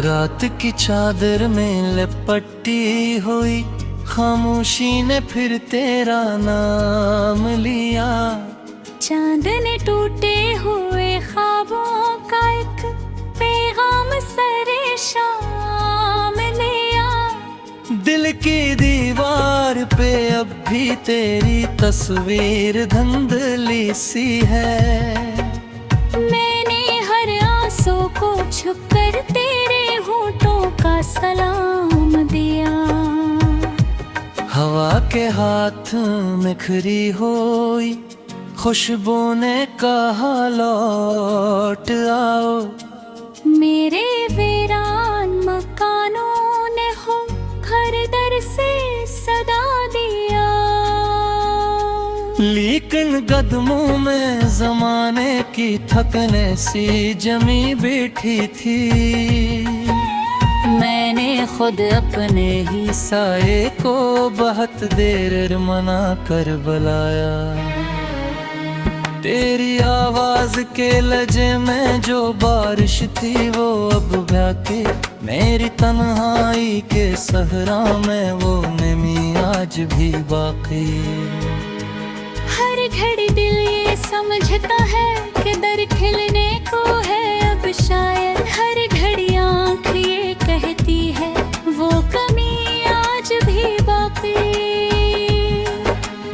रात की चादर में लिपटी हुई खामोशी ने फिर तेरा नाम लिया। चांद ने टूटे हुए ख्वाबों का एक पैगाम सरे शाम लिया। दिल की दीवार पे अब भी तेरी तस्वीर धुंधली सी है। मैंने हर आंसू को छुपकर तेरे होठों का सलाम दिया। हवा के हाथ में खरी हुई खुशबू ने कहा लौट आओ। मेरे वीरान मकानों ने हो घर दर से सदा दिया। लेकिन कदमों में जमाने की थकने सी जमी बैठी थी। मैंने खुद अपने ही साए को बहुत देर मना कर बुलाया। तेरी आवाज के लजे में जो बारिश थी वो अब बहके मेरी तन्हाई के सहरा में वो नमी आज भी बाकी। हर घड़ी दिल ये समझता है कि दर खिलने को है अब शायद। हर घड़ी आँख ये कहती है वो कमी आज भी बाकी।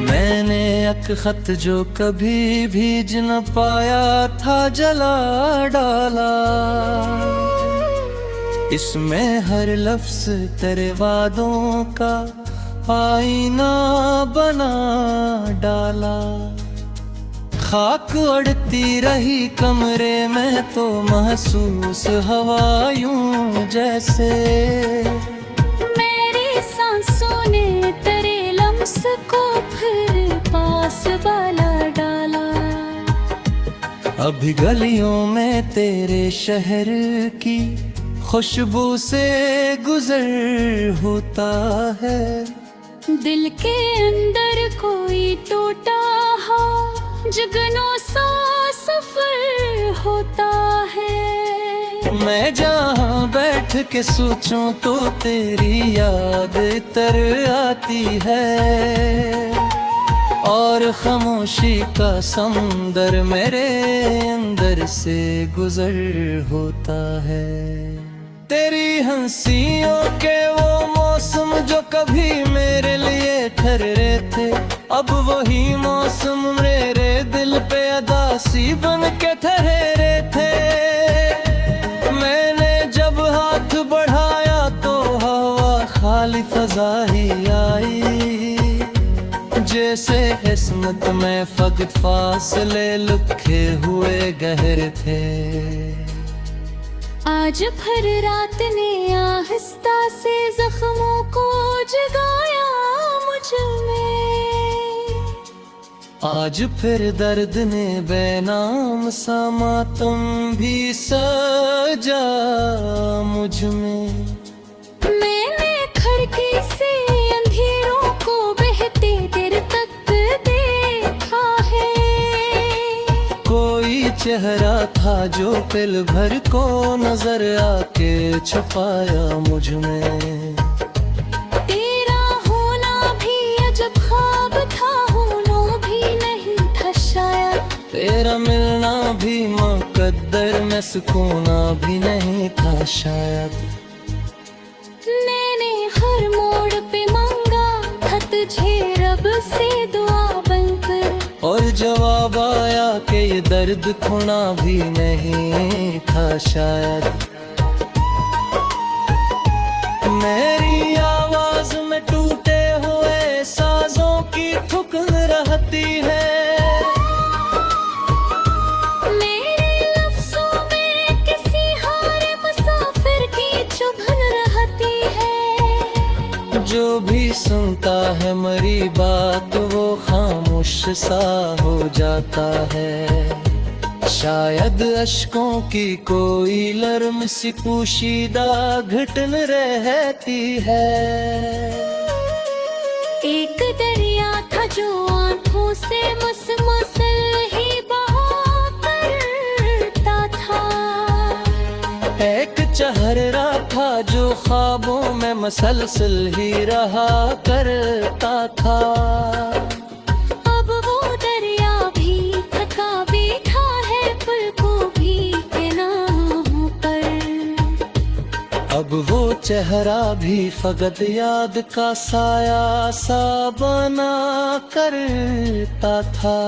मैंने एक खत जो कभी भीज न पाया था जला डाला। इसमें हर लफ्ज तेरे वादों का आईना बना डाला। खाक उड़ती रही कमरे में तो महसूस हवा यूं जैसे। मेरी सांसों ने तेरे लम्स को फिर पास वाला डाला। अभी गलियों में तेरे शहर की खुशबू से गुजर होता है। दिल के अंदर कोई टूटा हो जुगनों सा सफर होता है। मैं जहाँ बैठ के सोचूं तो तेरी याद तर आती है। और खामोशी का समंदर मेरे अंदर से गुजर होता है। तेरी हंसियों के वो मौसम जो कभी मेरे लिए ठहरे थे अब वही मौसम मेरे दिल पे अदासी बन के ठहरे थे। मैंने जब हाथ बढ़ाया तो हवा खाली फजा ही आई। जैसे किस्मत में फकत फासले लिखे हुए गहरे थे। आज फिर रात ने आहिस्ता से जख्मों को जगाया मुझ में। आज फिर दर्द ने बेनाम सा मातम भी सजा मुझ में। मैंने खिड़की से अंधेरों को बहते देर तक देखा है। कोई चेहरा था जो पल भर को नजर आके छुपाया मुझ में। तेरा होना भी अजब ख्वाब था होना भी नहीं था शायद। तेरा मिलना भी मुकद्दर में सुकूना भी नहीं था शायद। मैंने हर मोड़ पे मांगा था तुझे रब से दुआ बनकर। और जवाब आया कि ये दर्द खोना भी नहीं था शायद। मेरी आवाज में टूटे हुए साजों की ठुकन रहती है। मेरे लफ्जों में किसी हारे मुसाफिर की चुभन रहती है। जो भी सुनता है मरी बात वो खामोश सा हो जाता है। शायद अश्कों की कोई लर्म सी पोशीदा घटन रहती है। एक दरिया था जो आंखों से मुसलसल ही बहा करता था। एक चेहरा मसलसल ही रहा करता था। अब वो दरिया भी थका बैठा है पुल को भी के नाम पर। अब वो चेहरा भी फकत याद का साया सा बना करता था।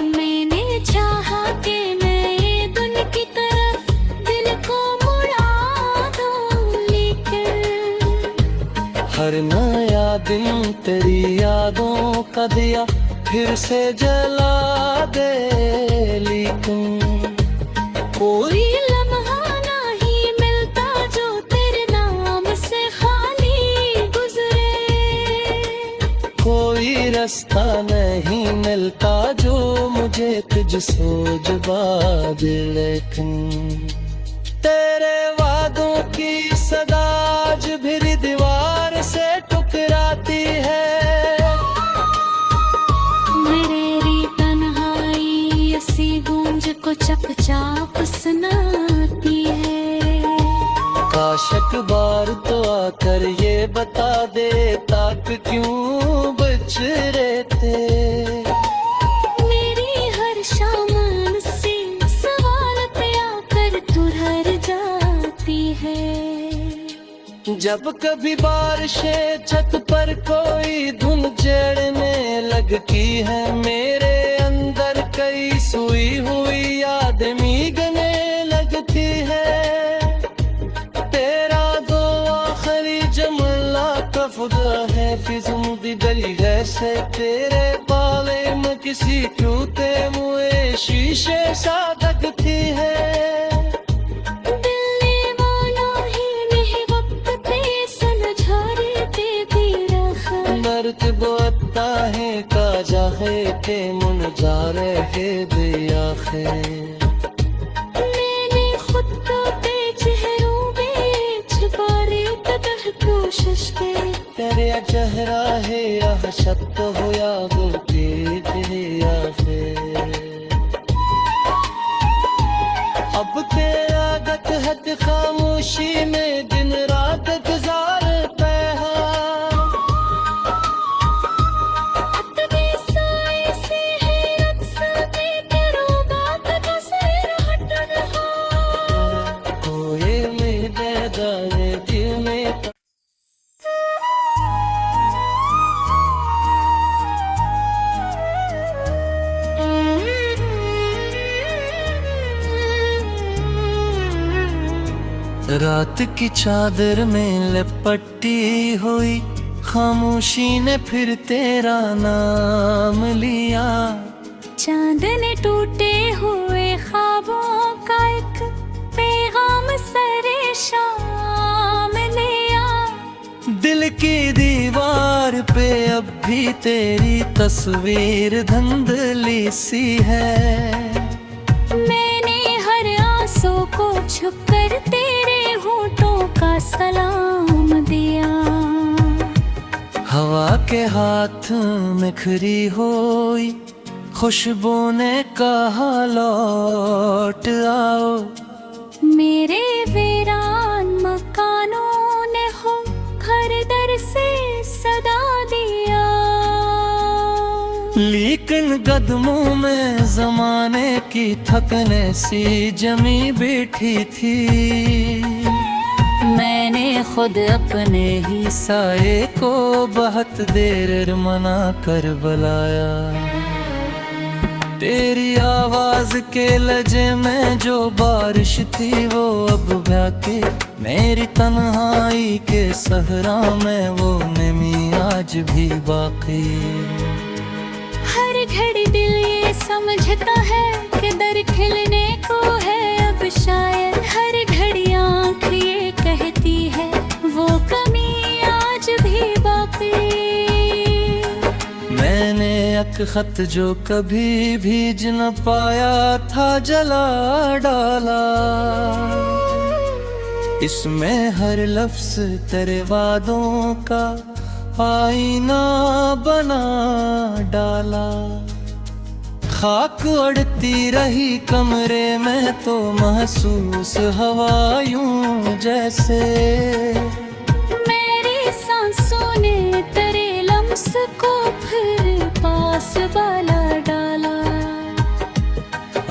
मैंने चाहा कि मैं ये दुन की तरफ दिल को मुड़ा दूं, लेकिन हर नया दिन तेरी यादों का दिया फिर से जला दे, लेकिन कोई लम्हा नहीं मिलता जो तेरे नाम से खाली गुजरे। कोई रास्ता नहीं मिलता जो मुझे तुझसे जुबा दे, लेकिन तेरे वादों की सदा आज भी दीवार से टकराती है। मेरी तन्हाई ऐसी गूंज को चपचाप सुनाती है। काश एक बार तो आकर ये बता देता कि क्यों बिछड़े थे। मेरी हर शाम से सवाल पे आकर तू हर जाती है। जब कभी बारिशें छत पर कोई धुन छेड़ने लगती है, मेरे अंदर कई सोई हुई यादें गने लगती है। तेरा दो आखिरी जमला का खुदा है फिजूदी गली है से तेरे बाले में किसी टूटे मुए शीशे सा लगती है। बोता है काजा है के मुनजारे है दिया है। मैंने खुद को चेहरों में छुपाने की कोशिश की। तेरे चेहरा है यह शब्द हो या गुलती या फिर अब तेरा गत हद खामोशी में दिन रात गुजारता है। रात की चादर में लिपटी हुई खामोशी ने फिर तेरा नाम लिया। चांद ने टूटे हुए ख्वाबों का एक पैगाम सरे शाम लिया। दिल की दीवार पे अब भी तेरी तस्वीर धुंधली सी है। मैंने हर आंसू को छुप कर तेरे होठों का सलाम दिया। हवा के हाथ में खरी हुई खुशबू ने कहा लौट आओ। मेरे वीरान मकानों ने हो घर दर से सदा दिया। लेकिन कदमों में जमाने की थकने सी जमी बैठी थी। मैंने खुद अपने ही साए को बहुत देर मना कर बुलाया। तेरी आवाज के लजे में जो बारिश थी वो अब बहके मेरी तन्हाई के सहरा में वो नमी आज भी बाकी। हर घड़ी दिल ये समझता है कि दर खिलने को है अब शायद। हर घड़ी आँख ये कहती है वो कमी आज भी बाकी। मैंने एक खत जो कभी भीज न पाया था जला डाला। इसमें हर लफ्ज तेरे वादों का आईना बना डाला। खाक उड़ती रही कमरे में तो महसूस हवा यूं जैसे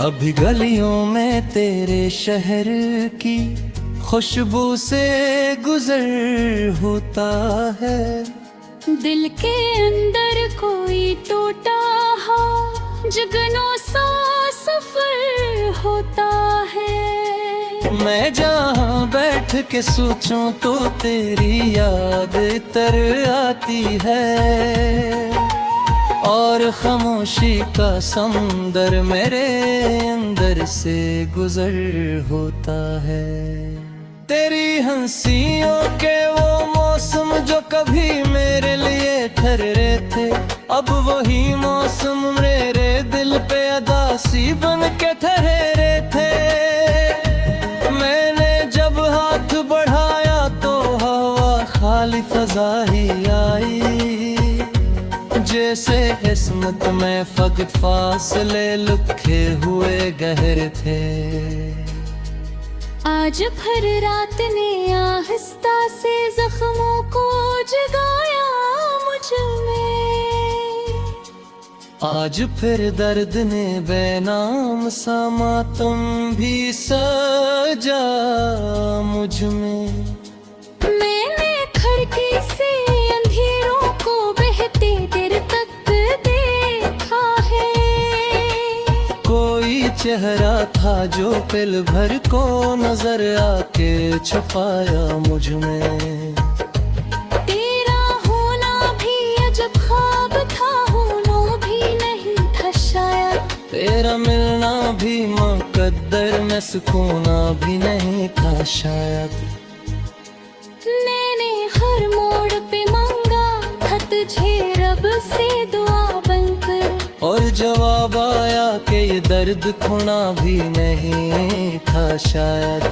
अभी गलियों में तेरे शहर की खुशबू से गुजर होता है। दिल के अंदर कोई टूटा हो जुगनों सा सफर होता है। मैं जहाँ बैठ के सोचूं तो तेरी याद तर आती है, और खामोशी का समंदर मेरे अंदर से गुजर होता है। तेरी हंसियों के वो मौसम जो कभी मेरे लिए ठहरे थे, अब वही मौसम मेरे दिल पे अदासी बन के ठहरे थे। मैंने जब हाथ बढ़ाया तो हवा खाली फजा ही आई, जैसे किस्मत में फकत फासले लिखे हुए गहरे थे। आज फिर रात ने आहिस्ता से जख्मों को जगाया मुझ में। आज फिर दर्द ने बेनाम सा मातम भी सजा मुझ में। मैंने खिड़की से अंधेरों को बहते देर तक देखा है। कोई चेहरा था जो पल भर को नजर आके छुपाया मुझ में। तेरा होना भी अजब ख्वाब था, होना भी नहीं था शायद। तेरा मिलना भी मुकद्दर में, सुकूना भी नहीं था शायद। मैंने हर मोड़ पे मांगा था तुझे रब से दुआ बनकर, और जवाब आया कि ये दर्द खोना भी नहीं था शायद।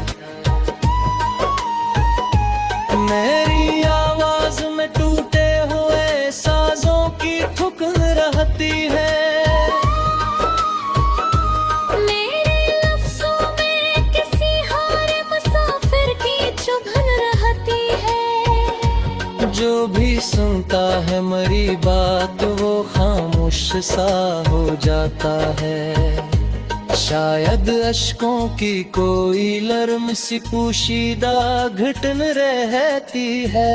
मेरी आवाज में टूटे हुए साजों की ठुकन रहती है। मेरे लफ्जों में किसी हारे मुसाफिर की चुभन रहती है। जो भी सुनता है मेरी बात वो खामोश सा हो जाता है। शायद अश्कों की कोई लर्म सी पोशीदा घटन रहती है।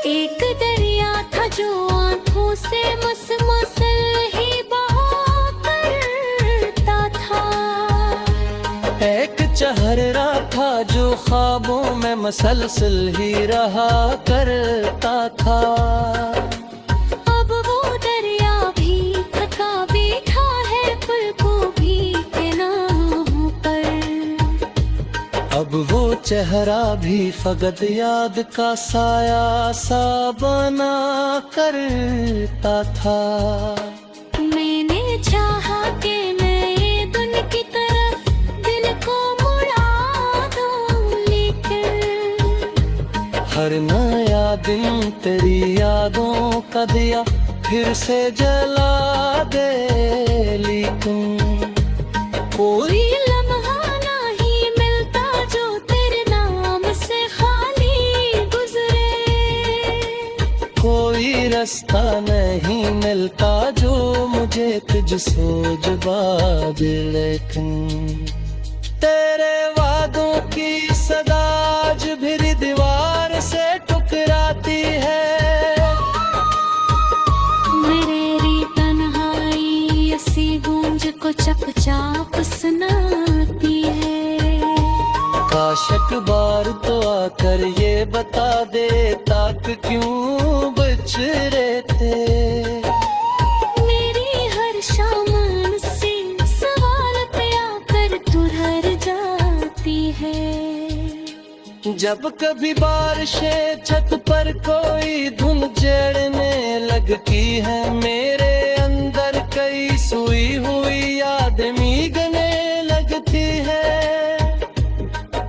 एक दरिया था जो आंखों से मसल ही बहा करता था। एक चेहरा था जो ख्वाबों में मसलसल ही रहा करता था। अब वो दरिया भी थका बैठा है पुल को भी के नाम पर। अब वो चेहरा भी फकत याद का साया सा बना करता था। मैंने चाहा कि नए दिन की तरफ दिल को मुड़ा दूं, लेकिन हर नया दिन तेरी यादों का दिया फिर से जला दे। लेकिन कोई लम्हा नहीं मिलता जो तेरे नाम से खाली गुजरे। कोई रास्ता नहीं मिलता जो मुझे तुझसे जुबा दे। लेकिन तेरे वादों की सदा आज भी दीवार से टकराती है। मेरी तन्हाई ऐसी गूंज को चपचाप सुनाती है। काश एक बार तो आकर ये बता दे ताक क्यों बच रहे थे। मेरी हर शाम से सवाल पे आकर तू हर जाती है। जब कभी बारिशें छत पर कोई धुन जड़ने लगती है, मेरे अंदर कई सोई हुई आदमी गने लगती है।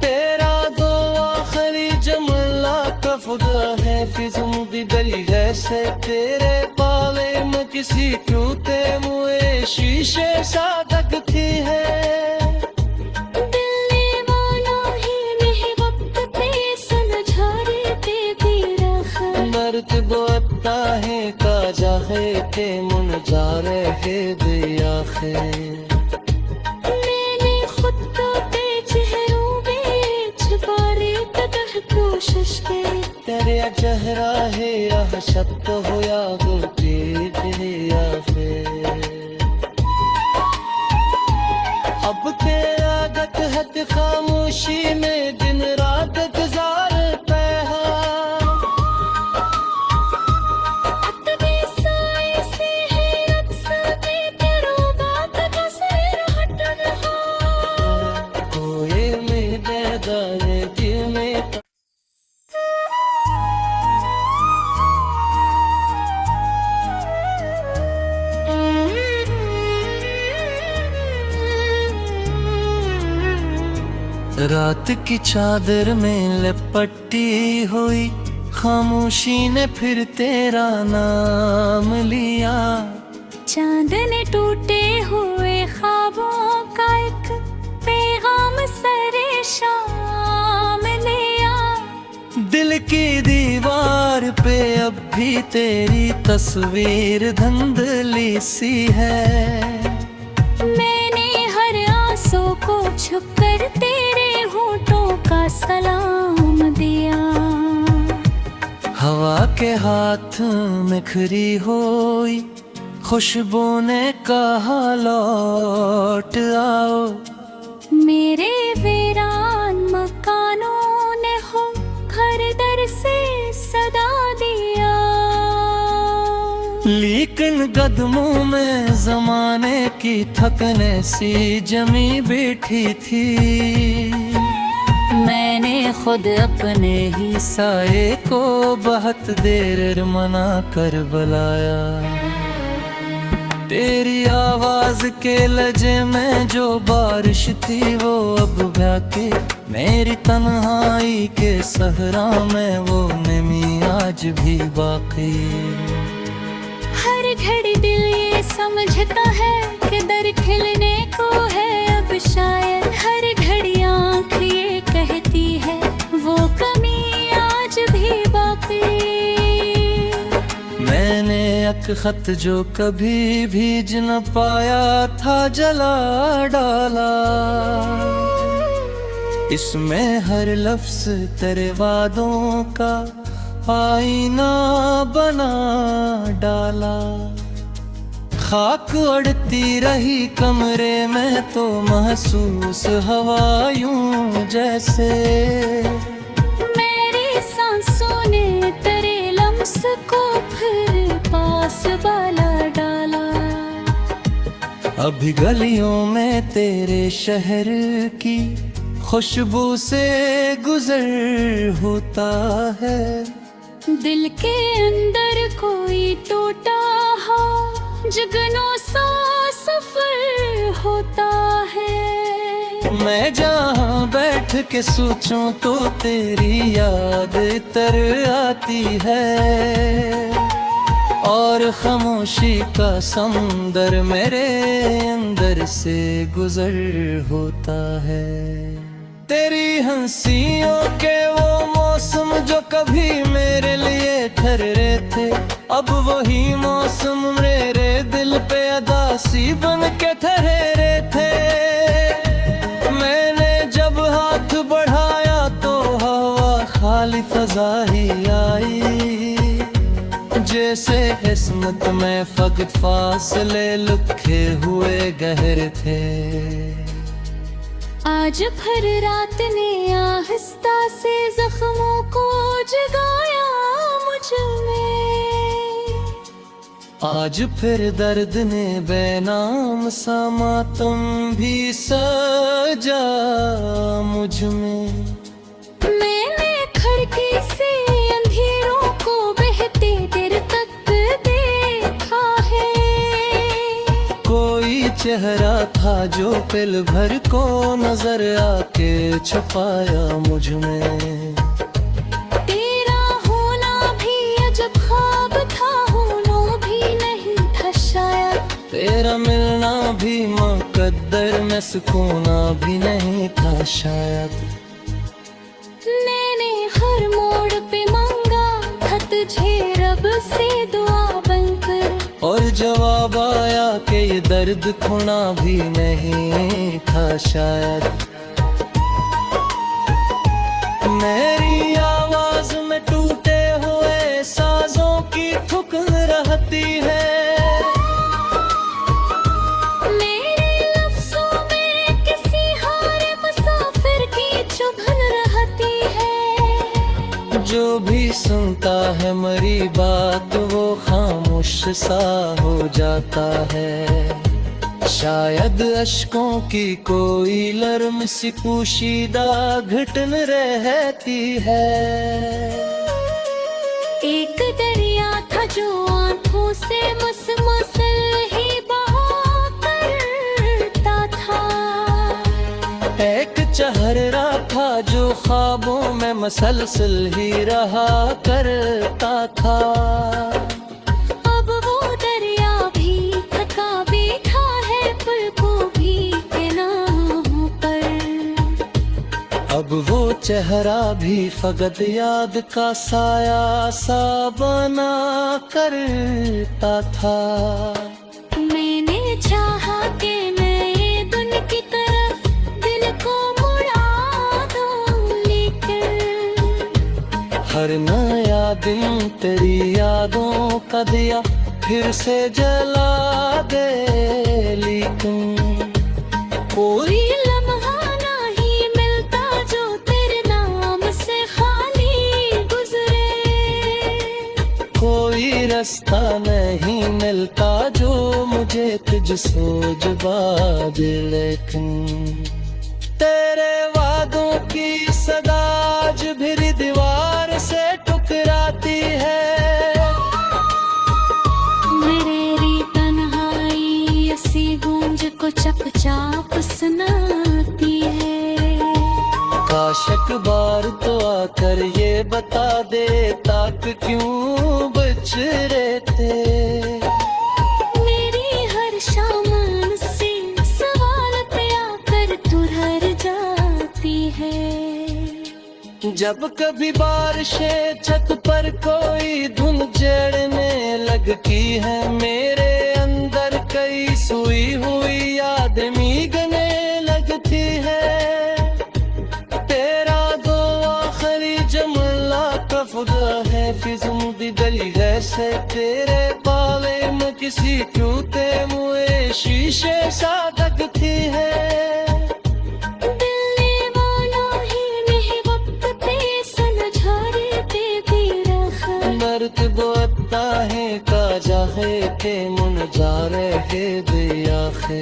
तेरा दो आखिरी जमला का खुदा है फिजुम दी गली जैसे तेरे पाले में किसी टूटे मुए शीशे सा लगती है। मर्द बोता है का जाहे के मुनजा रहे दिया खैर। मैंने खुद को ते चेहरों में छुपा रे कदर कोशिश की। तेरे चेहरा है या शब्द हो या गुटीट है या फिर अब तेरा गत है खामोशी में दिन रात गुजारते हैं। अतबे साए से है अक्सा के तेरो बात का सर हटन हो। कोई में दाने दिल में रात की चादर में लिपटी हुई खामोशी ने फिर तेरा नाम लिया। चांद ने टूटे हुए ख्वाबों का एक पैगाम सरे शाम लिया। दिल की दीवार पे अब भी तेरी तस्वीर धुंधली सी है। मैंने हर आंसू को छुप कर तेरे होठों का सलाम दिया। हवा के हाथ में खरी हुई खुशबू ने कहा लौट आओ। मेरे वीरान मकानों ने हो घर दर से सदा दिया। लेकिन कदमों में जमाने की थकने सी जमी बैठी थी। मैंने खुद अपने ही साए को बहुत देर मना कर बुलाया। तेरी आवाज के लजे में जो बारिश थी वो अब बहके मेरी तन्हाई के सहरा में वो नमी आज भी बाकी। हर घड़ी दिल ये समझता है कि दर खिलने को है अब शायद। हर घड़ी आँख ये कहती है वो कमी आज भी बाकी। मैंने एक खत जो कभी भीज न पाया था जला डाला। इसमें हर लफ्ज तेरे वादों का आईना बना डाला। खाक उड़ती रही कमरे में तो महसूस हवा यूं जैसे। मेरी सांसों ने तेरे लम्स को फिर पास वाला डाला। अभी गलियों में तेरे शहर की खुशबू से गुजर होता है। दिल के अंदर कोई टूटा हो जुगनों सा सफर होता है। मैं जहाँ बैठ के सोचूं तो तेरी याद तर आती है। और खामोशी का समंदर मेरे अंदर से गुजर होता है। तेरी हंसियों के वो मौसम जो कभी मेरे लिए ठहरे थे अब वही मौसम मेरे दिल पे अदासी बन के ठहरे थे। मैंने जब हाथ बढ़ाया तो हवा खाली फजा ही आई। जैसे किस्मत में फकत फासले लिखे हुए गहरे थे। आज फिर रात ने आहिस्ता से जख्मों को जगाया मुझ में। आज फिर दर्द ने बेनाम सा मातम भी सजा मुझ में। मैंने खिड़की से अंधेरों को बहते देर तक देखा है। कोई चेहरा था जो पल भर को नजर आके छुपाया मुझ में। तेरा होना भी अजब ख्वाब था, होना भी नहीं था शायद। तेरा मिलना भी मुकद्दर में सुकूना भी नहीं था शायद। मैंने हर मोड़ पे मांगा था तुझे रब से दुआ बनकर। और जवाब आया कि ये दर्द खुना भी नहीं था शायद। मेरी आवाज में टूटे हुए साजों की ठुकन रहती है, मेरे लफ्जों में किसी हारे मुसाफिर की चुभन रहती है। जो भी सुनता है मेरी बात वो खामोश सा हो जाता है। शायद अश्कों की कोई लर्म सी पोशीदा घटन रहती है। एक दरिया था जो आंखों से मुसलसल ही बहा करता था। एक चेहरा था जो ख्वाबों में मसलसल ही रहा करता था। अब वो दरिया भी थका बैठा है पुल को भी के नाम पर। अब वो चेहरा भी फकत याद का साया सा बना करता था। मैंने चाहा कि नए दिन की तरफ दिल को मुड़ा दूं, लेकिन हर नया दिन तेरी यादों का दिया फिर से जला दे। लेकिन कोई लम्हा नहीं मिलता जो तेरे नाम से खाली गुजरे। कोई रास्ता नहीं मिलता जो मुझे तुझसे जुबा दे। लेकिन तेरे वादों की सदा आज भी दीवार से टकराती है। मेरी तन्हाई ऐसी गूंज को चपचाप सुनाती है। काश एक बार तो आकर ये बता दे ताक क्यों बिछड़े थे। मेरी हर शाम से सवाल पे आकर तू ठहर जाती है। जब कभी बारिशें छत पर कोई धुन जड़ने लगती है, मेरे अंदर कई सोई हुई याद भीगने लगती है। तेरा दो आखिरी जुमला का खुदा है फिजुम दी गली जैसे तेरे पाले में किसी टूटे हुए शीशे सा लगती है। मर्द बोता है का जाहे के मुन जा रहे दिया खे।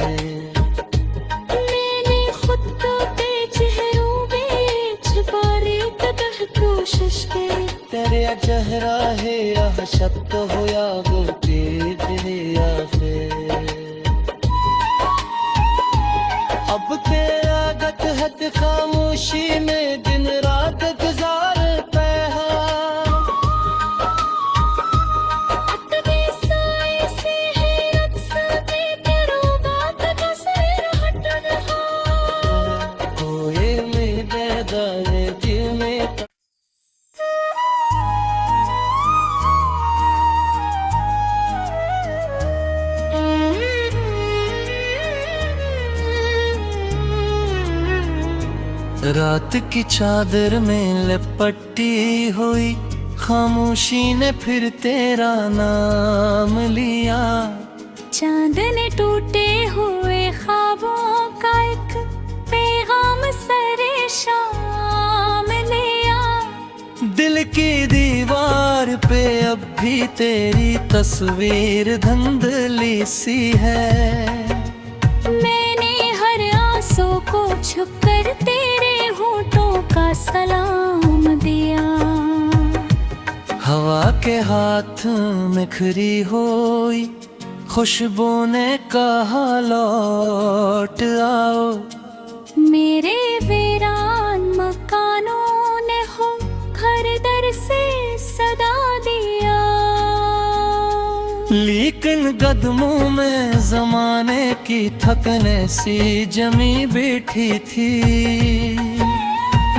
मैंने खुद को अपने चेहरों में छुपाने की कोशिश की। तेरे चेहरा है यह शब्द हो या गोटी दिया खे। अब तेरा गत हद खामोशी में दिन रात गुजारता है। रात की चादर में लिपटी हुई खामोशी ने फिर तेरा नाम लिया। चांद ने टूटे हुए ख्वाबों का एक पैगाम सरे शाम लिया। दिल की दीवार पे अब भी तेरी तस्वीर धुंधली सी है। मैंने हर आंसू को छुपकर तेरे होठों का सलाम दिया। हवा के हाथ में खरी हुई खुशबू ने कहा लौट आओ। मेरे वीरान मकानों ने हो घर दर से सदा दिया। लेकिन कदमों में जमाने की थकने सी जमी बैठी थी।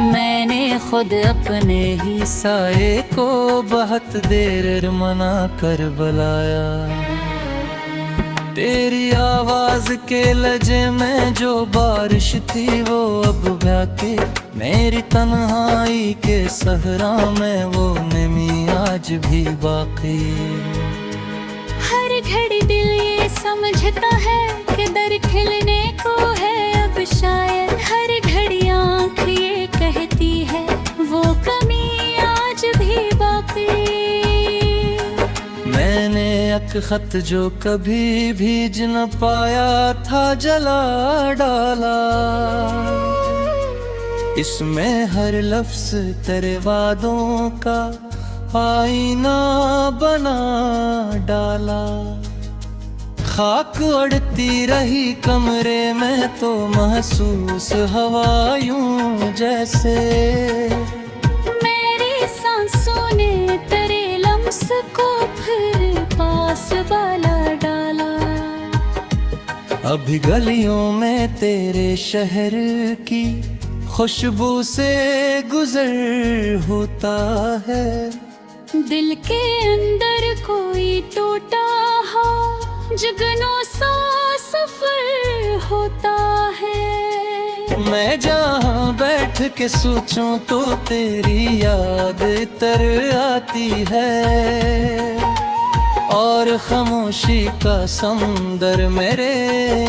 मैंने खुद अपने ही साए को बहुत देर मना कर बुलाया। तेरी आवाज के लजे में जो बारिश थी वो अब बहके, मेरी तन्हाई के सहरा में वो नमी आज भी बाकी। हर घड़ी दिल ये समझता है कि दर खिलने को है अब शायद, हर घड़ी आँख ये कहती है वो कमी आज भी बाकी। मैंने एक खत जो कभी भीज न पाया था जला डाला, इसमें हर लफ्ज तेरे वादों का आईना बना डाला। खाक उड़ती रही कमरे में तो महसूस हवा यूं जैसे, मेरी सांसों ने तेरे लम्स को फिर पास वाला डाला। अभी गलियों में तेरे शहर की खुशबू से गुजर होता है, दिल के अंदर कोई टूटा हो जुगनों सा सफर होता है। मैं जहाँ बैठ के सोचूं तो तेरी याद तर आती है, और खामोशी का समंदर मेरे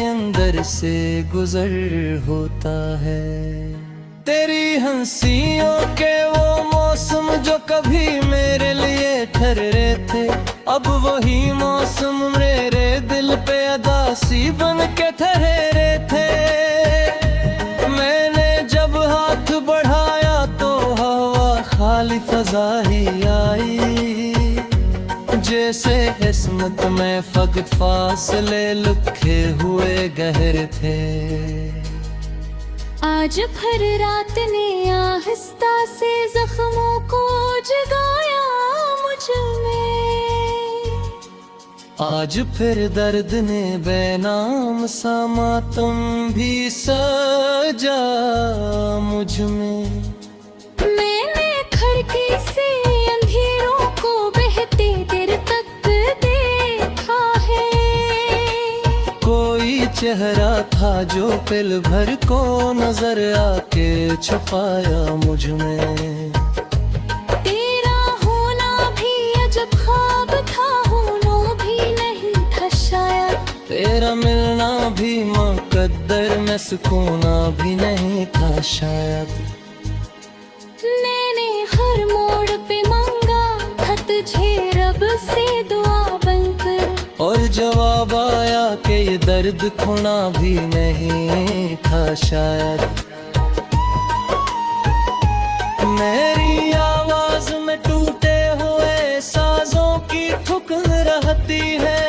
अंदर से गुजर होता है। तेरी हंसियों के वो मौसम जो कभी मेरे लिए ठहरे थे, अब वही मौसम मेरे दिल पे अदासी बन के ठहरे थे। मैंने जब हाथ बढ़ाया तो हवा खाली फजा ही आई, जैसे किस्मत में फकत फासले लिखे हुए गहरे थे। आज फिर रात ने आहिस्ता से जख्मों को जगाया मुझ में, आज फिर दर्द ने बेनाम सा मातम भी सजा मुझ में। मैंने खिड़की से अंधेरों को बहते देर तक देखा है, कोई चेहरा था जो पल भर को नजर आके छुपाया मुझ में। तेरा होना भी अजब ख्वाब था, होना भी नहीं था शायद, तेरा मिलना भी मुकद्दर में सुकूना भी नहीं था शायद। मैंने हर मोड़ पे मांगा था तुझे रब से दुआ बनकर, और जवाब आया कि ये दर्द खोना भी नहीं था शायद। मेरी आवाज में टूटे हुए साजों की ठुकन रहती है,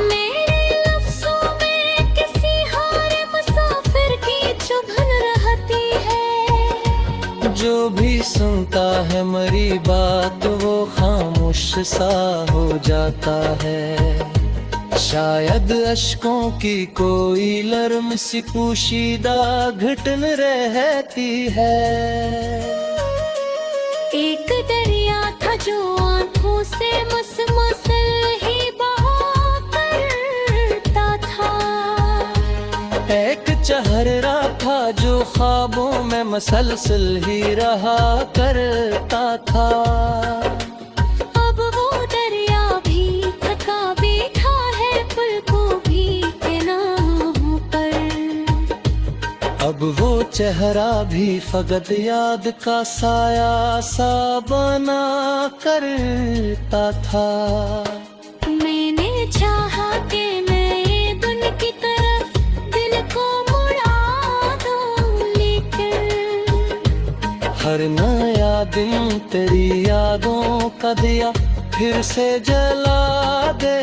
मेरे लफ्जों में किसी हारे मुसाफिर की चुभन रहती है। जो भी सुनता है मेरी बात वो खामोश सा हो जाता है, शायद अश्कों की कोई लर्म सी पोशीदा घटन रहती है। एक दरिया था जो आंखों से मुसलसल ही बहा करता था, एक चेहरा था जो ख्वाबों में मसलसल ही रहा करता था। अब वो दरिया भी थका बैठा है पुल को भी के नाम पर, अब वो चेहरा भी फकत याद का साया सा बना करता था। मैंने चाहा कि मैं दुन की तरफ दिल को मुड़ा दूं, लेकिन हर नया दिन तेरी यादों का दिया फिर से जला दे,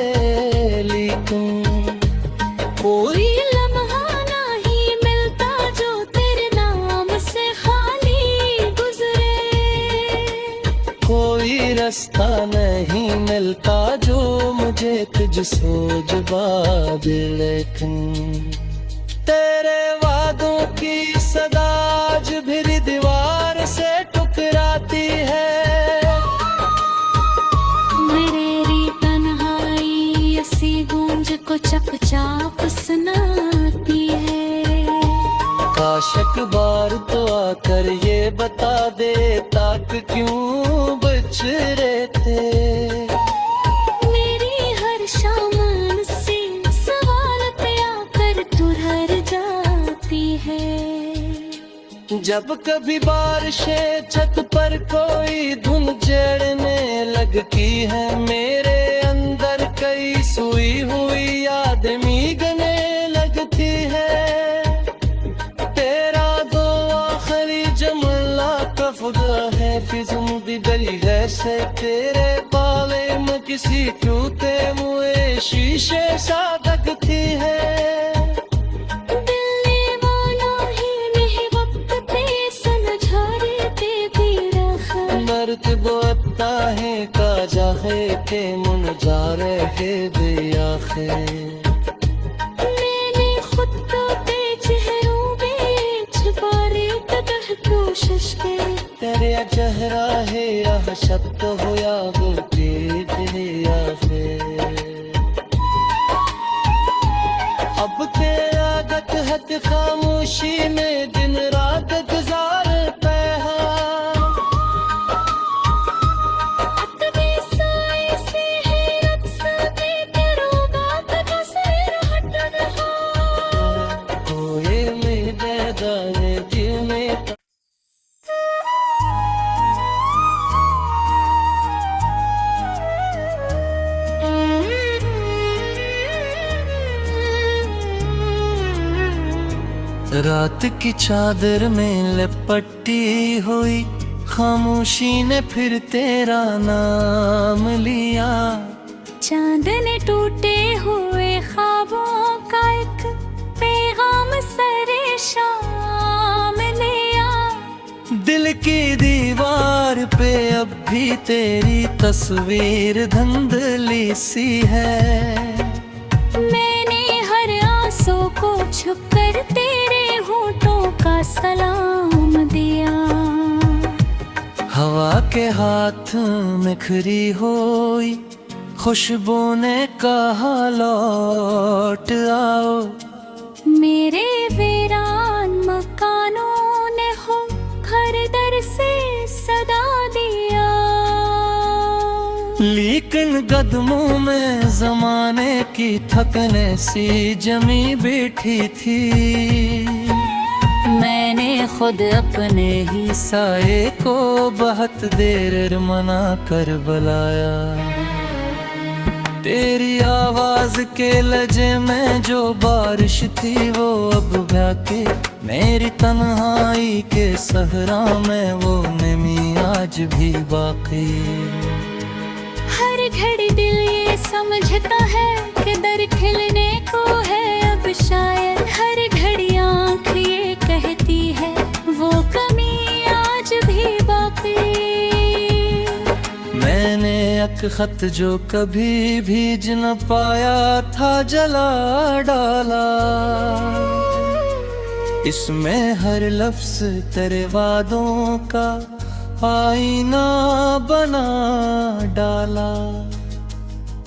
लेकिन कोई लम्हा नहीं मिलता जो तेरे नाम से खाली गुजरे, कोई रास्ता नहीं मिलता जो मुझे तुझसे जुबा दे। लेकिन तेरे वादों की सदा आज भी दीवार से टकराती है, मेरी तन्हाई सुनाती है। काश एक बार तो आकर ये बता दे ताक क्यों बच रहे थे। मेरी हर शाम से सवाल पे आकर तू हर जाती है। जब कभी बारिशें छत पर कोई धुन छेड़ने लगती है, मेरे अंदर कई सोई हुई आदमी गने लगती है। तेरा दो आखिरी जमला कफगा है फिजुम भी गली है से, तेरे बाले में किसी टूटे मुए शीशे सा लगती है। बोता है काजा है के मुन जा रहे बेआखे। मैंने खुद को चेहरों में छुपाने तक कोशिश की। तेरे चेहरा है यह शब्द हो या बोलते आखे। अब तेरा गत है खामोशी में दिन रात गुजार पे रात की चादर में लिपटी हुई खामोशी ने फिर तेरा नाम लिया। चांद ने टूटे हुए ख्वाबों का एक पैगाम सरे शाम लिया। दिल की दीवार पे अब भी तेरी तस्वीर धुंधली सी है। मैंने हर आंसू को छुप कर तेरे होठों का सलाम दिया। हवा के हाथ में खरी हुई खुशबू ने कहा लौट आओ। मेरे वीरान मकानों ने हो घर दर से सदा दिया। लेकिन कदमों में जमाने की थकने सी जमी बैठी थी। मैंने खुद अपने ही साए को बहुत देर मना कर बुलाया। तेरी आवाज के लजे में जो बारिश थी वो अब बहके, मेरी तन्हाई के सहरा में वो नमी आज भी बाकी। हर घड़ी दिल ये समझता है कि दर खिलने को है अब शायद। हर घड़ी आँख ये कहती है वो कमी आज भी बाकी। मैंने एक खत जो कभी भीज न पाया था जला डाला। इसमें हर लफ्ज तेरे वादों का आईना बना डाला।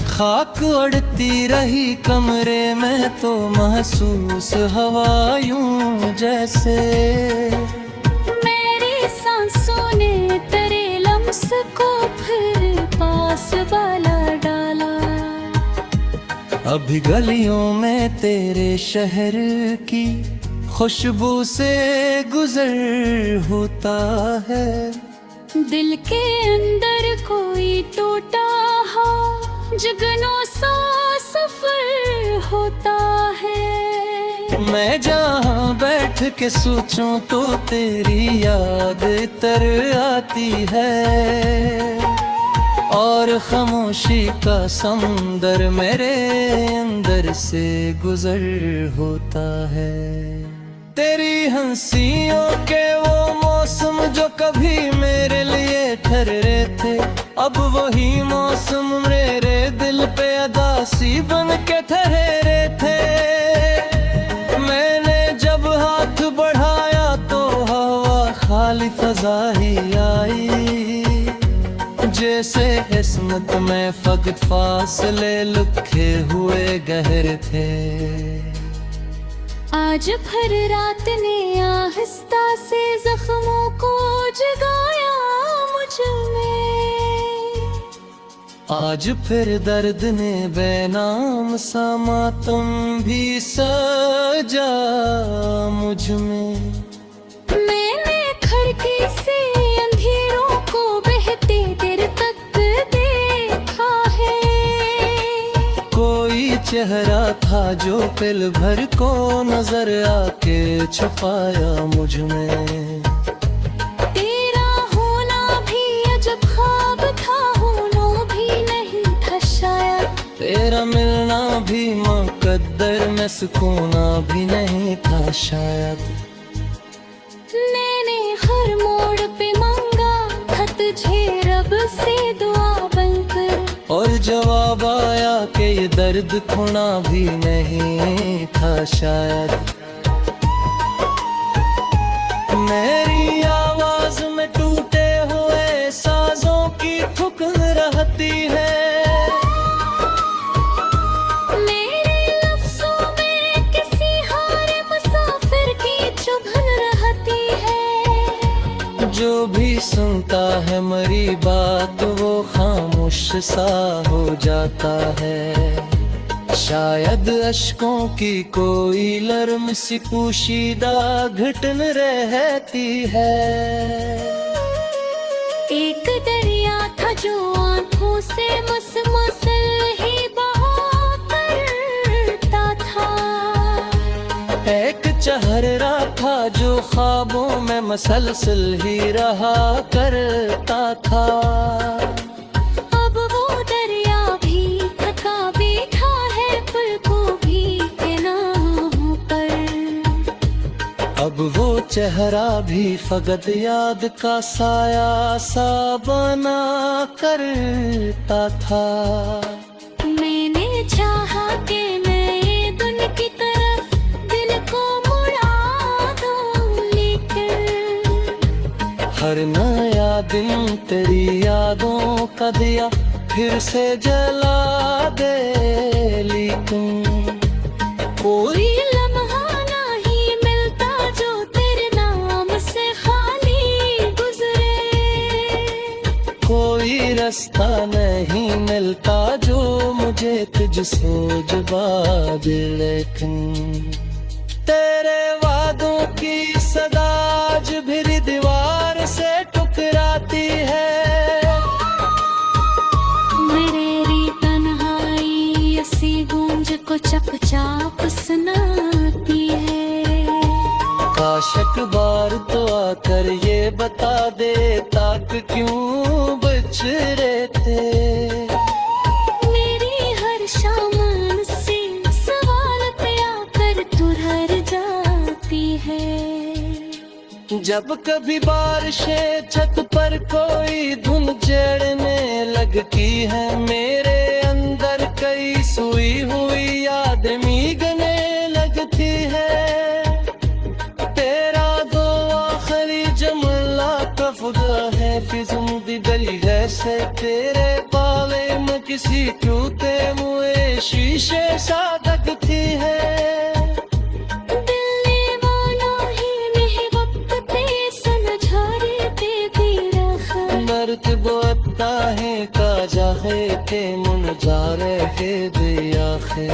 खाक उड़ती रही कमरे में तो महसूस हवा यूं जैसे। मेरी सांसों ने तेरे लम्स को फिर पास वाला डाला। अभी गलियों में तेरे शहर की खुशबू से गुजर होता है। दिल के अंदर कोई टूटा हो जुगनों सा सफर होता है। मैं जहाँ बैठ के सोचूं तो तेरी याद तर आती है। और खामोशी का समंदर मेरे अंदर से गुजर होता है। तेरी हंसियों के वो मौसम जो कभी मेरे लिए ठहरे थे, अब वही मौसम मेरे दिल पे अदासी बन के ठहरे थे। मैंने जब हाथ बढ़ाया तो हवा खाली फजा ही आई। जैसे किस्मत में फकत फासले लिखे हुए गहरे थे। आज भर रात ने आहिस्ता से जख्मों को जगाया मुझ में। आज फिर दर्द ने बेनाम सा मातम भी सजा मुझ में। मैंने खिड़की से अंधेरों को बहते देर तक देखा है। कोई चेहरा था जो पल भर को नजर आके छुपाया मुझ में। तेरा होना भी अजब ख्वाब था, होना भी नहीं था शायद। तेरा मिलना भी मुकद्दर में, सुकूना भी नहीं था शायद। मैंने हर मोड़ पे मांगा था तुझे रब से दुआ बनकर, और जवाब आया कि ये दर्द खोना भी नहीं था शायद। मेरी आवाज में टूटे हुए साजों की ठुकन रहती है। मेरे लफ्जों में किसी हारे मुसाफिर की चुभन रहती है। जो भी सुनता है मेरी बात वो खामोश सा हो जाता है। शायद अश्कों की कोई लर्म सी पोशीदा घटन रहती है। एक दरिया था जो आंखों से मुसलसल ही बहा करता था। एक चेहरा था जो ख्वाबों में मसलसल ही रहा करता था। अब वो दरिया भी थका बैठा है पुल को भी के नाम पर। अब वो चेहरा भी फकत याद का साया सा बना करता था। मैंने चाहा कि मैं दुन की तरफ दिल को मुड़ा दूं, लेकिन हर नया दिन तेरी यादों का दिया फिर से जला दे। लेकिन कोई लम्हा नहीं मिलता जो तेरे नाम से खाली गुजरे। कोई रास्ता नहीं मिलता जो मुझे तुझसे जुबा दे। लेकिन तेरे वादों की सदा आज भी दीवार से टकराती है। मेरी तन्हाई ऐसी गूंज को चपचाप सुनाती है। काश एक बार तो आकर ये बता दे ताक क्यों बच रहे थे। मेरी हर शाम से सवाल पे आकर तू ठहर जाती है। जब कभी बारिशें छत पर कोई धुन चढ़ने लगती है, मेरे अंदर कई सोई हुई यादें गने लगती है। तेरा दो आखिरी जमला का खुदा है फिजुंदी गली है से तेरे पाले में किसी टूटे मुए शीशे सा लगती है। बोता है काजा है के मुनजारे है दिया है।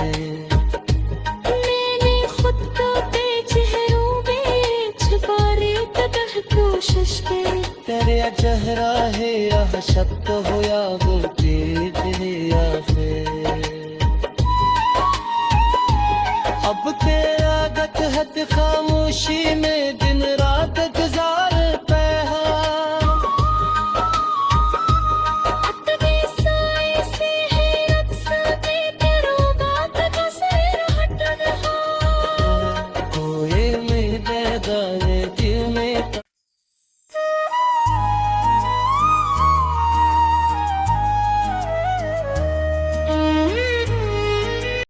मैंने खुद को चेहरों में छुपा रे तब कोशिश के। तेरे चेहरा है यह शब्द हो या गुलती दिया है। अब तेरा गत हद खामोशी में